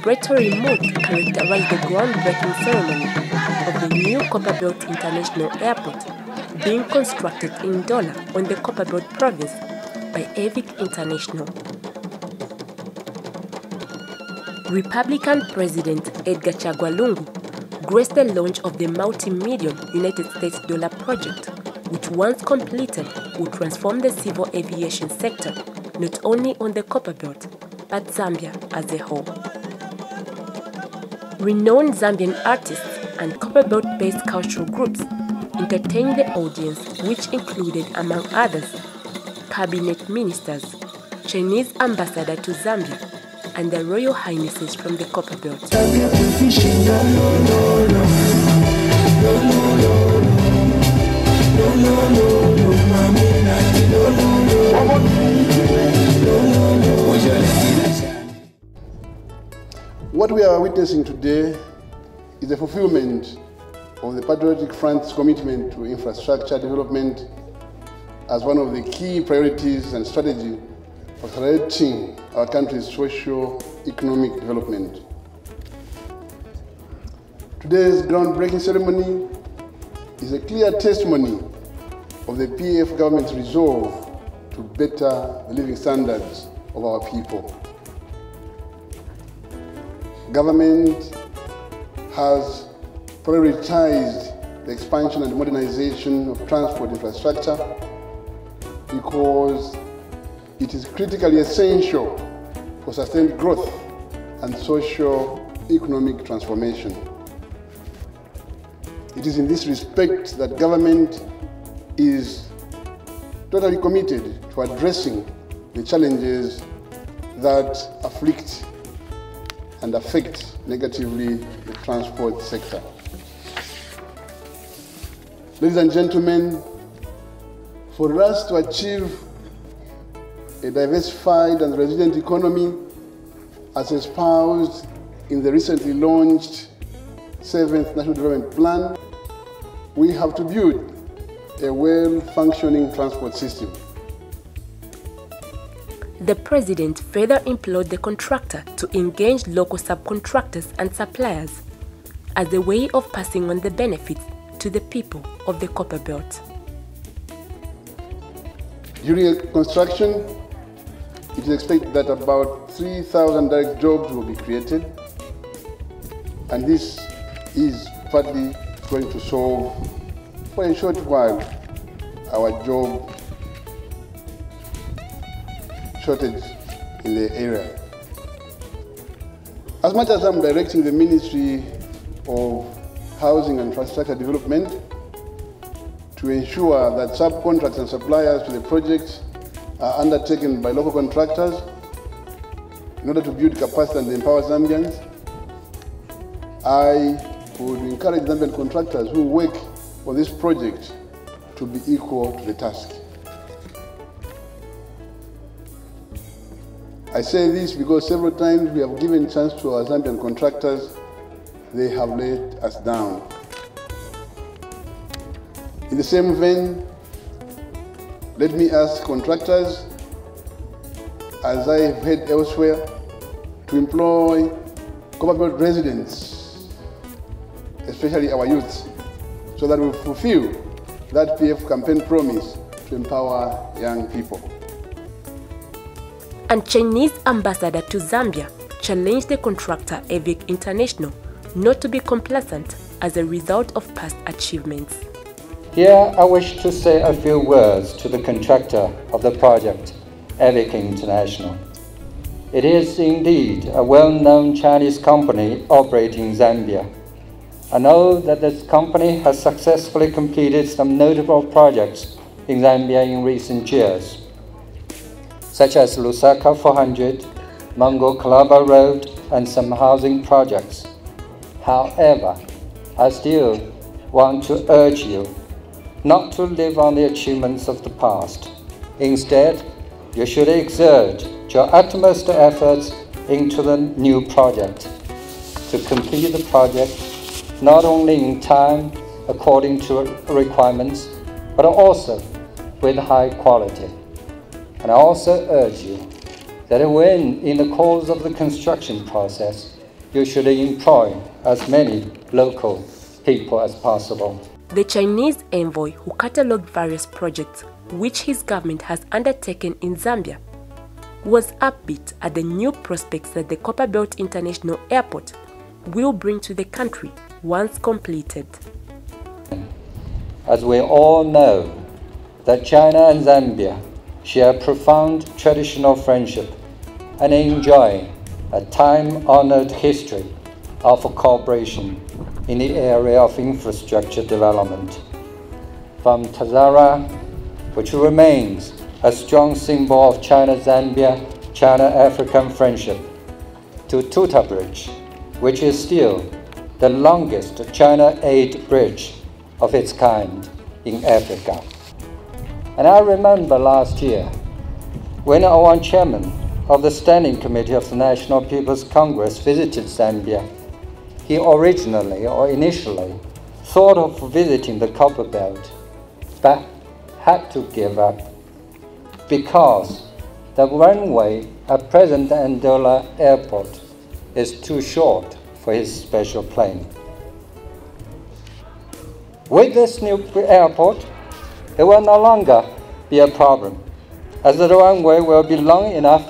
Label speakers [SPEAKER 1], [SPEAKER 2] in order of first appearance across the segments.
[SPEAKER 1] celebratory mood characterized the groundbreaking ceremony of the new Copperbelt International Airport being constructed in Dola on the Copperbelt province by Aviation International. Republican President Edgar Chagwa Lungu graced the launch of the multi-million United States dollar project, which once completed would transform the civil aviation sector not only on the Copperbelt but Zambia as a whole. Renowned Zambian artists and Copperbelt-based cultural groups entertained the audience, which included, among others, cabinet ministers, Chinese ambassador to Zambia, and the Royal Highnesses from the Copperbelt.
[SPEAKER 2] What we are witnessing today is the fulfillment of the Patriotic Front's commitment to infrastructure development as one of the key priorities and strategy for accelerating our country's socio-economic development. Today's groundbreaking ceremony is a clear testimony of the PF government's resolve to better the living standards of our people. Government has prioritized the expansion and modernization of transport infrastructure because it is critically essential for sustained growth and socio-economic transformation. It is in this respect that government is totally committed to addressing the challenges that afflict and affect negatively the transport sector. Ladies and gentlemen, for us to achieve a diversified and resilient economy as espoused in the recently launched 7th National Development Plan, we have to build a well-functioning transport system.
[SPEAKER 1] The President further implored the contractor to engage local subcontractors and suppliers as a way of passing on the benefits to the people of the Copperbelt.
[SPEAKER 2] During construction, it is expected that about 3,000 direct jobs will be created, and this is partly going to solve, for a short while, our job shortage in the area. As much as I'm directing the Ministry of Housing and Infrastructure Development to ensure that subcontracts and suppliers to the project are undertaken by local contractors in order to build capacity and empower Zambians, I would encourage Zambian contractors who work on this project to be equal to the task. I say this because several times we have given chance to our Zambian contractors, they have let us down. In the same vein, let me ask contractors, as I have heard elsewhere, to employ Copperbelt residents, especially our youth, so that we fulfill that PF campaign promise to empower young people.
[SPEAKER 1] And Chinese ambassador to Zambia challenged the contractor Aviation International not to be complacent as a result of past achievements.
[SPEAKER 3] Here I wish to say a few words to the contractor of the project, Aviation International. It is indeed a well-known Chinese company operating in Zambia. I know that this company has successfully completed some notable projects in Zambia in recent years, such as Lusaka 400, Mungo Kalaba Road, and some housing projects. However, I still want to urge you not to live on the achievements of the past. Instead, you should exert your utmost efforts into the new project to complete the project not only in time according to requirements, but also with high quality. And I also urge you that when in the course of the construction process, you should employ as many local people as possible.
[SPEAKER 1] The Chinese envoy, who catalogued various projects which his government has undertaken in Zambia, was upbeat at the new prospects that the Copperbelt International Airport will bring to the country once completed.
[SPEAKER 3] As we all know, that China and Zambia share profound traditional friendship and enjoy a time-honored history of cooperation in the area of infrastructure development. From Tazara, which remains a strong symbol of China-Zambia, China-African friendship, to Tuta Bridge, which is still the longest China-aid bridge of its kind in Africa. And I remember last year, when our chairman of the Standing Committee of the National People's Congress visited Zambia, he initially thought of visiting the Copperbelt, but had to give up because the runway at President Andola Airport is too short for his special plane. With this new airport, it will no longer be a problem, as the runway will be long enough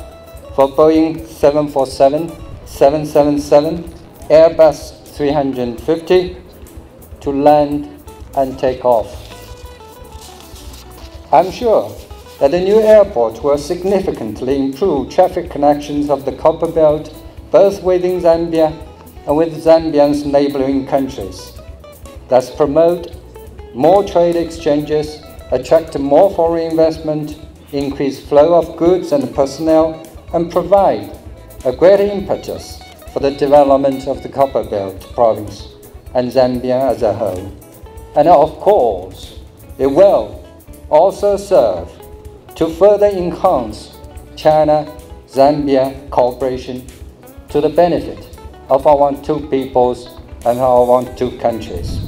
[SPEAKER 3] for Boeing 747, 777, Airbus 350 to land and take off. I'm sure that the new airport will significantly improve traffic connections of the Copperbelt, both within Zambia and with Zambia's neighboring countries, thus promote more trade exchanges, attract more foreign investment, increase flow of goods and personnel, and provide a greater impetus for the development of the Copperbelt province and Zambia as a whole. And of course, it will also serve to further enhance China-Zambia cooperation to the benefit of our two peoples and our two countries.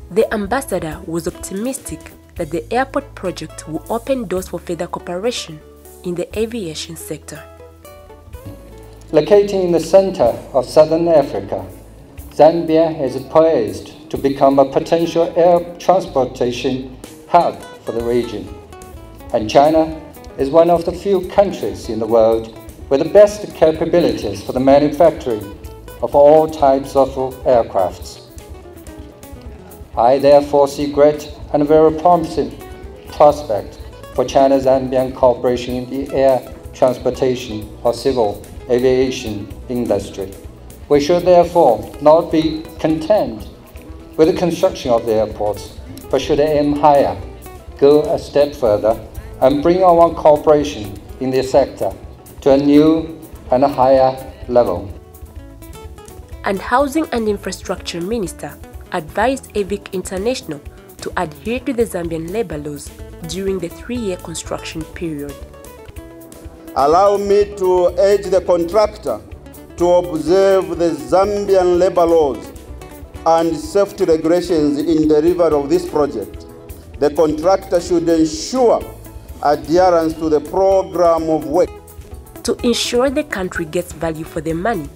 [SPEAKER 1] The ambassador was optimistic that the airport project will open doors for further cooperation in the aviation sector.
[SPEAKER 3] Located in the center of southern Africa, Zambia is poised to become a potential air transportation hub for the region. And China is one of the few countries in the world with the best capabilities for the manufacturing of all types of aircrafts. I therefore see great and very promising prospect for China-Zambian cooperation in the air transportation or civil aviation industry. We should therefore not be content with the construction of the airports, but should aim higher, go a step further, and bring our cooperation in this sector to a new and a higher level.
[SPEAKER 1] And Housing and Infrastructure Minister advised Aviation International to adhere to the Zambian labor laws during the 3-year construction period.
[SPEAKER 4] Allow me to urge the contractor to observe the Zambian labor laws and safety regulations in the delivery of this project. The contractor should ensure adherence to the program of work.
[SPEAKER 1] To ensure the country gets value for their money,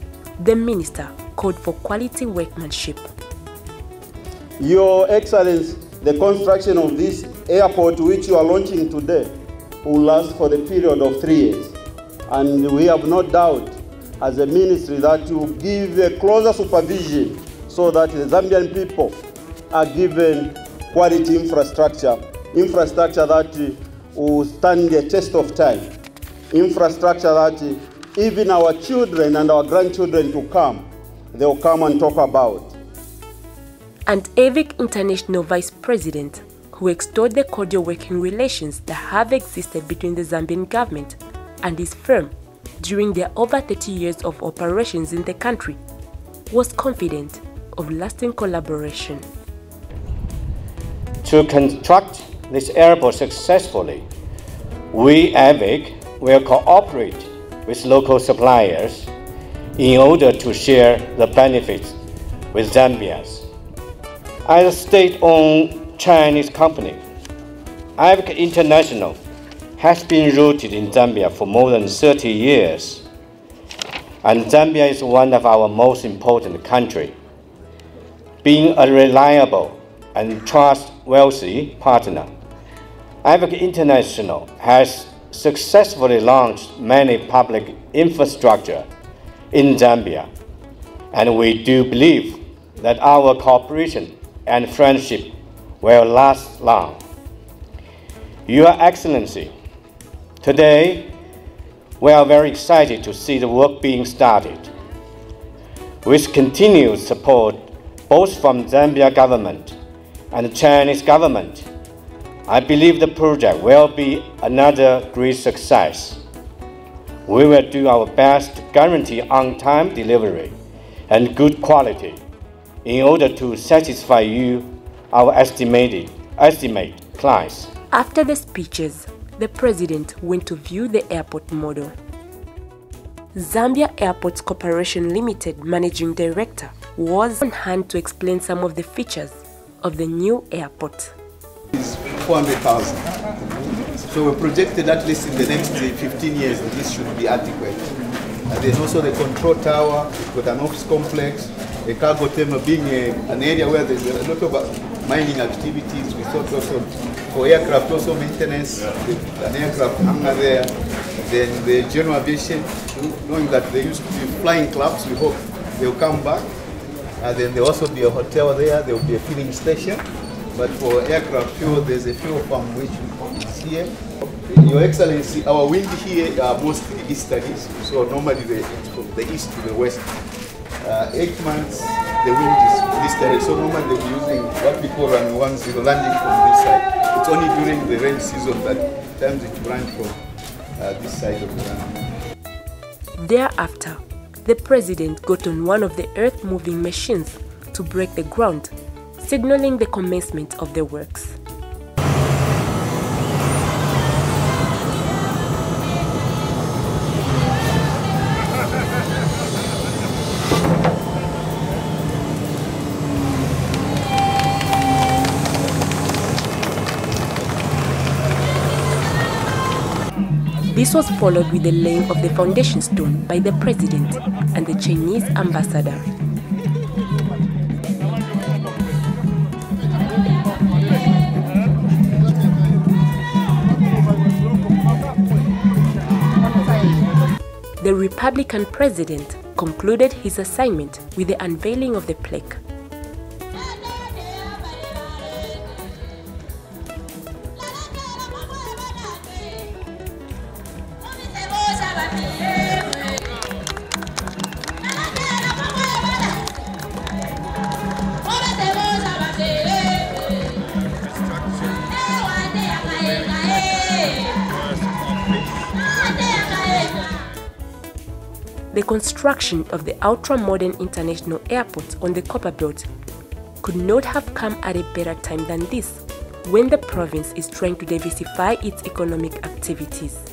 [SPEAKER 1] the minister called for quality workmanship.
[SPEAKER 4] Your Excellency, the construction of this airport which you are launching today will last for the period of 3 years. And we have no doubt as a ministry that you give a closer supervision so that the Zambian people are given quality infrastructure that will stand the test of time, infrastructure that even our children and our grandchildren to come, they'll come and talk about.
[SPEAKER 1] And Aviation International Vice President, who extolled the cordial working relations that have existed between the Zambian government and his firm during their over 30 years of operations in the country, was confident of lasting collaboration.
[SPEAKER 5] To construct this airport successfully, we AVIC will cooperate with local suppliers in order to share the benefits with Zambians. As a state-owned Chinese company, Aviation International has been rooted in Zambia for more than 30 years. and Zambia is one of our most important countries. Being a reliable and trustworthy partner, Aviation International has successfully launched many public infrastructure in Zambia, and we do believe that our cooperation and friendship will last long. Your Excellency, today we are very excited to see the work being started. With continued support both from Zambia government and the Chinese government, I believe the project will be another great success. We will do our best to guarantee on-time delivery and good quality in order to satisfy you, our estimate clients.
[SPEAKER 1] After the speeches, the President went to view the airport model. Zambia Airports Corporation Limited Managing Director was on hand to explain some of the features of the new airport.
[SPEAKER 6] It's 400,000. So we projected at least in the next 15 years that this should be adequate. And then also the control tower, we've got an office complex, a cargo terminal being an area where there's a lot of mining activities. We thought also for aircraft also maintenance, an aircraft hangar there. Then the general aviation, knowing that they used to be flying clubs, we hope they'll come back. And then there'll also be a hotel there, there will be a filling station. But for aircraft fuel, there's a fuel farm which is here. Your Excellency, our wind here are mostly easterlies, so normally it's from the east to the west. 8 months, the wind is easterly, so normally they'll be using what we call runway 10 landing from this side. It's only during the rain season that times it runs from this side of the runway.
[SPEAKER 1] Thereafter, the President got on one of the earth-moving machines to break the ground, signaling the commencement of the works. This was followed with the laying of the foundation stone by the President and the Chinese ambassador. The Republican President concluded his assignment with the unveiling of the plaque. The construction of the ultra-modern international airport on the Copperbelt could not have come at a better time than this, when the province is trying to diversify its economic activities.